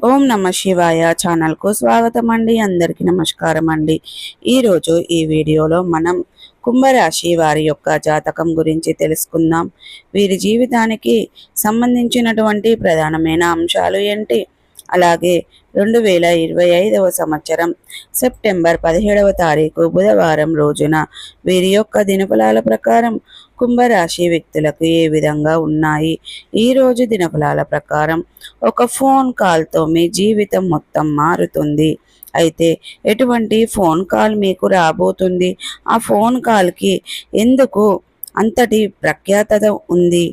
ఓం నమ శివాయ ఛానల్కు స్వాగతం అండి. అందరికీ నమస్కారం అండి. ఈరోజు ఈ వీడియోలో మనం కుంభరాశి వారి యొక్క జాతకం గురించి తెలుసుకుందాం. వీరి జీవితానికి సంబంధించినటువంటి ప్రధానమైన అంశాలు ఏంటి, అలాగే 2025వ సంవత్సరం సెప్టెంబర్ 17వ తారీఖు బుధవారం రోజున వీరి యొక్క దినఫలాల ప్రకారం కుంభరాశి వ్యక్తులకు ఏ విధంగా ఉన్నాయి. ఈరోజు దినఫలాల ప్రకారం ఒక ఫోన్ కాల్తో మీ జీవితం మొత్తం మారుతుంది. అయితే ఎటువంటి ఫోన్ కాల్ మీకు రాబోతుంది, ఆ ఫోన్ కాల్కి ఎందుకు అంతటి ప్రఖ్యాతత ఉంది,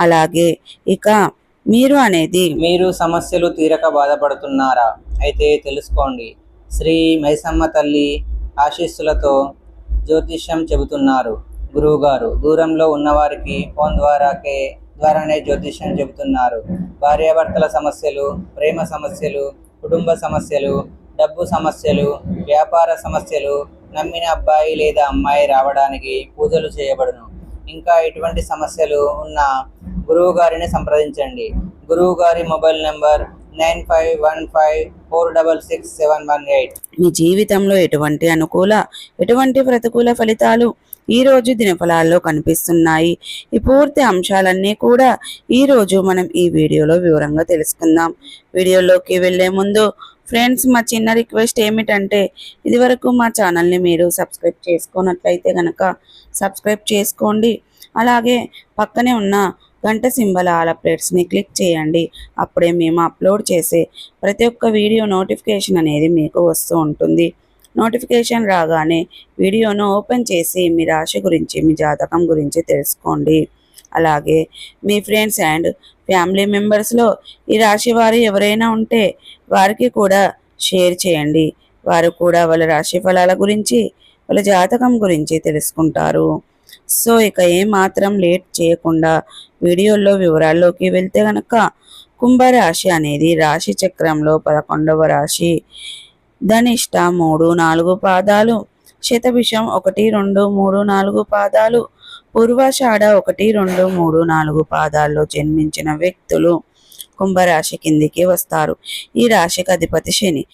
అలాగే ఇక మీరు సమస్యలు తీరక బాధపడుతున్నారా? అయితే తెలుసుకోండి. శ్రీ మైసమ్మ తల్లి ఆశీస్సులతో జ్యోతిష్యం చెబుతున్నారు గురువుగారు. దూరంలో ఉన్నవారికి ఫోన్ ద్వారానే జ్యోతిష్యం చెబుతున్నారు. భార్యాభర్తల సమస్యలు, ప్రేమ సమస్యలు, కుటుంబ సమస్యలు, డబ్బు సమస్యలు, వ్యాపార సమస్యలు, నమ్మిన అబ్బాయి లేదా అమ్మాయి రావడానికి పూజలు చేయబడును. ఇంకా ఎటువంటి సమస్యలు ఉన్నా గురువు గారిని సంప్రదించండి. గురువు గారి మొబైల్ నెంబర్ 9515466718. మీ జీవితంలో ఎటువంటి ప్రతికూల ఫలితాలు ఈ రోజు దినఫలాల్లో కనిపిస్తున్నాయి. ఈ పూర్తి అంశాలన్నీ కూడా ఈరోజు మనం ఈ వీడియోలో వివరంగా తెలుసుకుందాం. వీడియోలోకి వెళ్లే ముందు ఫ్రెండ్స్, మా చిన్న రిక్వెస్ట్ ఏమిటంటే, ఇదివరకు మా ఛానల్ని మీరు సబ్స్క్రైబ్ చేసుకున్నట్లయితే కనుక సబ్స్క్రైబ్ చేసుకోండి. అలాగే పక్కనే ఉన్న గంట సింబల్ ఆల్ అప్డేట్స్ని క్లిక్ చేయండి. అప్పుడే మేము అప్లోడ్ చేసే ప్రతి ఒక్క వీడియో నోటిఫికేషన్ అనేది మీకు వస్తూ ఉంటుంది. నోటిఫికేషన్ రాగానే వీడియోను ఓపెన్ చేసి మీ రాశి గురించి, మీ జాతకం గురించి తెలుసుకోండి. అలాగే మీ ఫ్రెండ్స్ అండ్ ఫ్యామిలీ మెంబర్స్లో ఈ రాశి వారు ఎవరైనా ఉంటే వారికి కూడా షేర్ చేయండి. వారు కూడా వాళ్ళ రాశి ఫలాల గురించి, వాళ్ళ జాతకం గురించి తెలుసుకుంటారు. సో ఇక ఏమాత్రం లేట్ చేయకుండా వీడియోలో వివరాల్లోకి వెళ్తే కనుక, కుంభరాశి అనేది రాశి చక్రంలో 11వ రాశి. ధనిష్ట 3-4 పాదాలు, శతభిషం 1-2-3-4 పాదాలు, పూర్వాషాఢ 1-2-3-4 పాదాల్లో జన్మించిన వ్యక్తులు కుంభరాశి కిందికి వస్తారు. ఈ రాశికి అధిపతి శని.